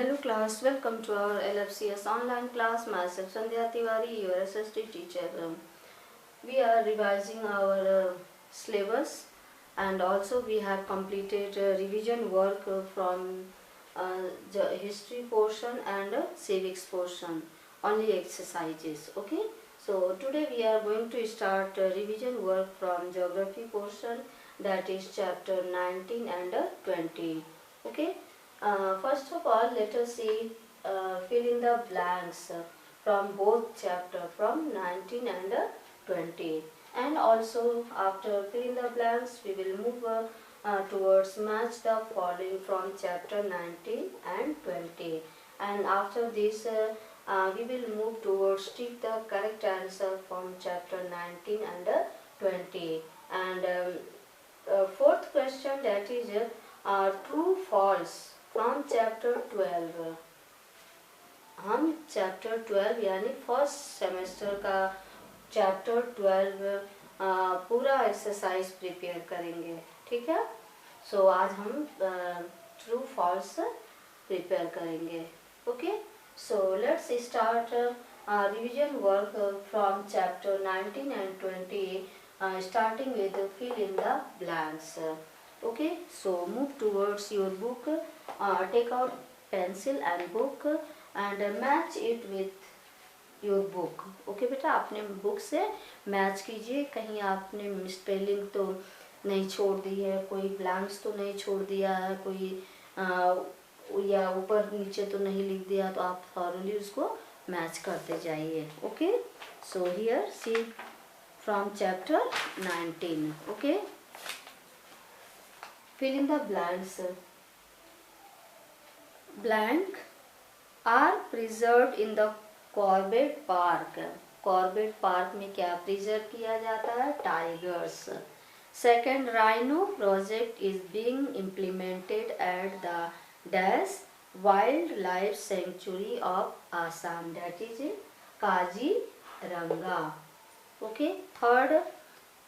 Hello class, welcome to our LFCS online class. Myself Sandhya Tiwari, your SST teacher. We are revising our syllabus, and also we have completed revision work from the history portion and civics portion, only exercises. Okay, so today we are going to start revision work from geography portion, that is chapter 19 and 20. Okay. First of all, let us see fill in the blanks from both chapter from 19 and 20. And also after filling the blanks, we will move towards match the following from chapter 19 and 20. And after this, we will move towards tick the correct answer from chapter 19 and 20. And fourth question, that is true false from chapter 12. हम chapter 12 यानी first semester का chapter 12 पूरा exercise prepare करेंगे. ठीक है. सो आज हम true false prepare करेंगे. Okay. So let's start revision work from chapter 19 and 20 starting with fill in the blanks. Okay, so move towards your book, take out pencil and book and match it with your book. Okay बेटा, अपने book से match कीजिए. कहीं आपने misspelling तो नहीं छोड़ दी है, कोई ब्लैंक्स तो नहीं छोड़ दिया है, कोई या ऊपर नीचे तो नहीं लिख दिया, तो आप थॉरली उसको मैच करते जाइए. Okay. So here see from chapter 19. Okay. Fill in the blanks. Blank are preserved in the Corbett Park. Corbett Park में क्या प्रिजर्व किया जाता है? Tigers. Second, rhino project is being implemented at the Dash Wildlife Sanctuary of Assam, that is Kaziranga. Okay. Third,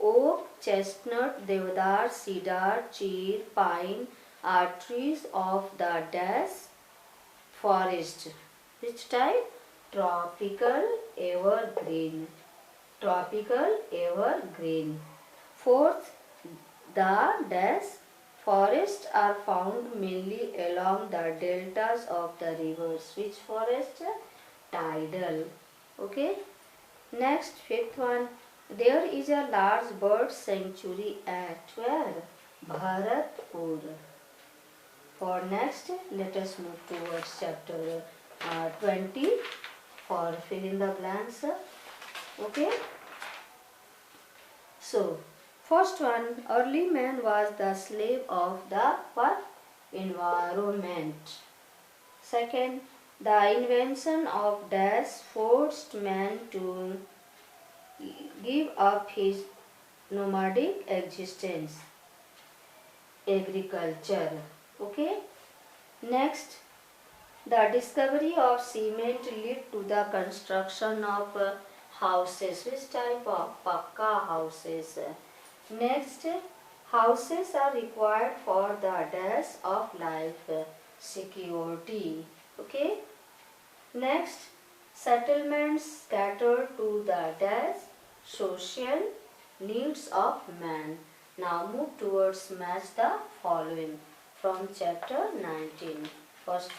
oak, chestnut, deodar, cedar, cheer, pine are trees of the Dash forest. Which type? Tropical evergreen. Tropical evergreen. Fourth, the Dash forests are found mainly along the deltas of the rivers. Which forest? Tidal. Okay. Next, fifth one. There is a large bird sanctuary at where? Bharatpur. For next, let us move towards chapter 20 for fill in the blanks. Okay. So, first one, early man was the slave of the what? Environment. Second, the invention of Dash forced man to give up his nomadic existence. Agriculture. Okay. Next, the discovery of cement led to the construction of houses. Which type of? Pakka houses. Next, houses are required for the Dash of life security. Okay. Next, settlements scattered to the Dash social needs of man. Now move towards match the following from chapter 19. First,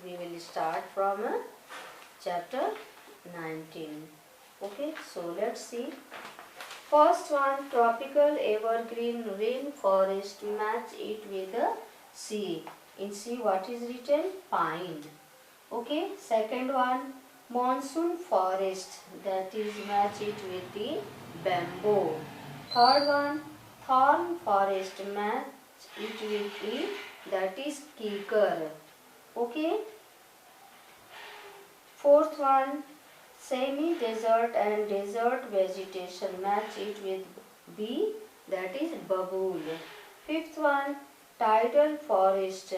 we will start from chapter 19. Okay, so let's see. First one, tropical evergreen rainforest, match it with a C. In C, what is written? Pine. Okay. Second one, monsoon forest, that is match it with the bamboo. Third one, thorn forest, match it with the, that is kikar. Okay. Fourth one, semi-desert and desert vegetation, match it with B, that is babool. Fifth one, tidal forest,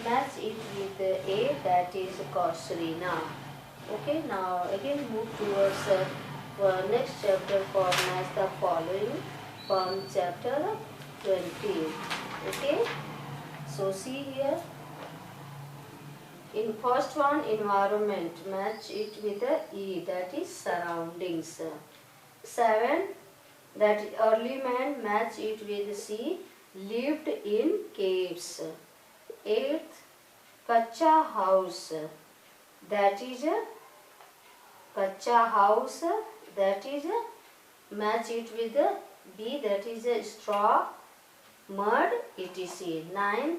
match it with A, that is casuarina. Okay, now again move towards next chapter for match the following from chapter 20. Okay, so see here In first one, environment, match it with the E, that is surroundings. 7, that early man, match it with C, lived in caves. 8, kacha house, that is a kacha house, that is a match it with the B, that is a straw, mud, etc. 9,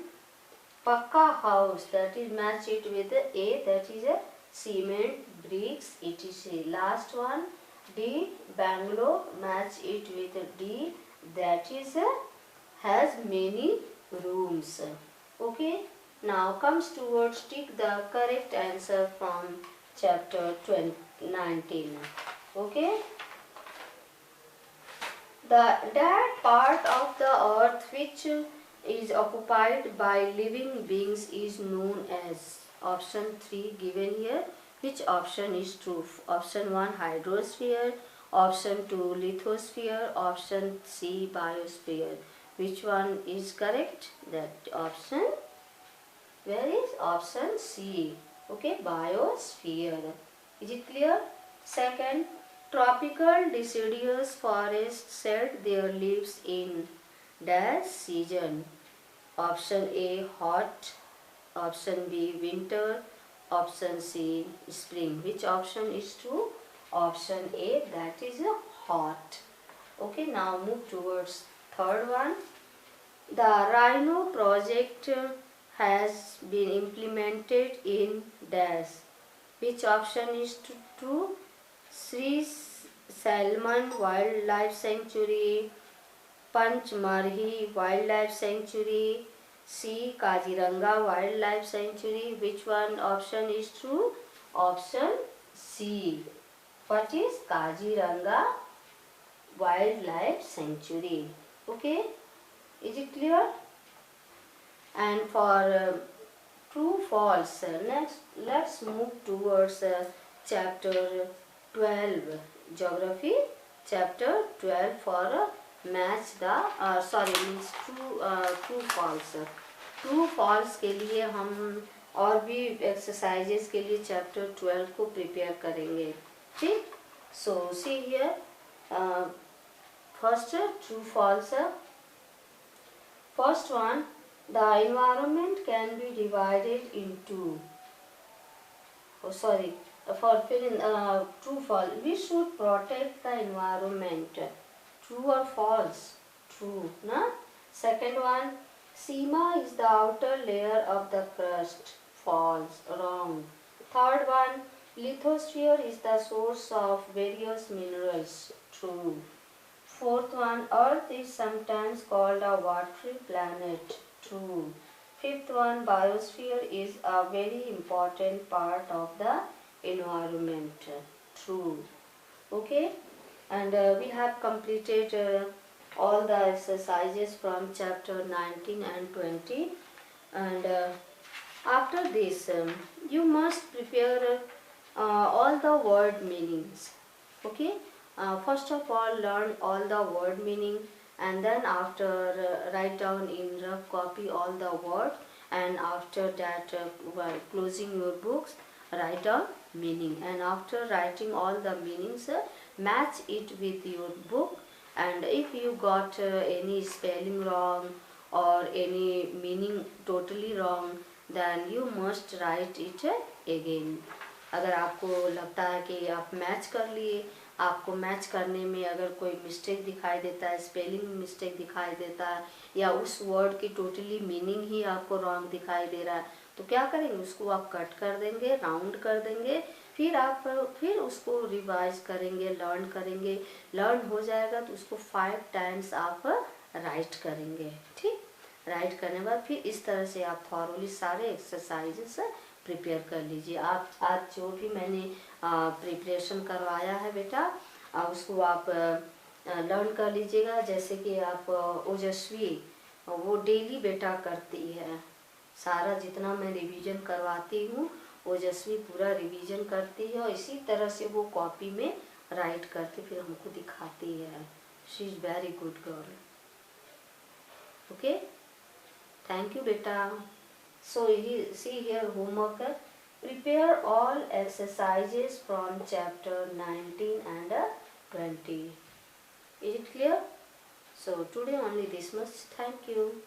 Pakka house, that is match it with the A, that is a cement, bricks, etc. Last one, D, Bangalore, match it with a D, that is a has many rooms. Okay, now comes towards tick the correct answer from chapter 19. Okay, that part of the earth which is occupied by living beings is known as option 3 given here. Which option is true? Option 1 hydrosphere, option 2 lithosphere, option C biosphere. Which one is correct? That option, where is option C? Okay, biosphere. Is it clear? Second, tropical deciduous forests shed their leaves in dash season. Option A hot, option B winter, option C spring. Which option is true? Option A, that is a hot. Okay, now move towards third one. The Rhino project has been implemented in dash. Which option is true? Sri Salman Wildlife Sanctuary, Panchmarhi Wildlife Sanctuary, C Kaziranga Wildlife Sanctuary. Which one option is true? Option C. What is Kaziranga Wildlife Sanctuary? Okay, is it clear? And for true false, next let's move towards chapter 12 geography, chapter 12 for match the means true false. True false के लिए हम और भी exercises के लिए chapter 12 को prepare करेंगे. ठीक, so see here first true false. First one, the environment can be divided into for true false, we should protect the environment. True or false? True, na? Second one, Seema is the outer layer of the crust. False, wrong. Third one, lithosphere is the source of various minerals. True. Fourth one, Earth is sometimes called a watery planet. True. Fifth one, biosphere is a very important part of the environment. True. Okay, and we have completed all the exercises from chapter 19 and 20, and after this you must prepare all the word meanings. Okay, first of all learn all the word meaning, and then after write down in rough copy all the word, and after that while closing your books write down meaning, and after writing all the meanings match it with your book, and if you got any spelling wrong or any meaning totally wrong, then you must write it again. अगर आपको लगता है कि आप match कर लिए, आपको match करने में अगर कोई मिस्टेक दिखाई देता है, स्पेलिंग मिस्टेक दिखाई देता है, या उस वर्ड की टोटली मीनिंग ही आपको रॉन्ग दिखाई दे रहा है, तो क्या करेंगे, उसको आप कट कर देंगे, राउंड कर देंगे, फिर उसको रिवाइज करेंगे, लर्न करेंगे. लर्न हो जाएगा तो उसको 5 टाइम्स आप राइट करेंगे. ठीक, राइट करने के बाद फिर इस तरह से आप थॉरली सारे एक्सरसाइजेस प्रिपेयर कर लीजिए. आप आज जो भी मैंने प्रिपरेशन करवाया है बेटा, उसको आप लर्न कर लीजिएगा. जैसे कि आप ओजस्वी वो डेली बेटा करती है, सारा जितना मैं रिवीजन करवाती हूँ ओजस्वी पूरा रिवीजन करती है, और इसी तरह से वो कॉपी में राइट करके फिर हमको दिखाती है. She is very good girl. Okay, thank you बेटा. So see here homework. Prepare all exercises from chapter 19 and 20. Is it clear? So today only this much. Thank you.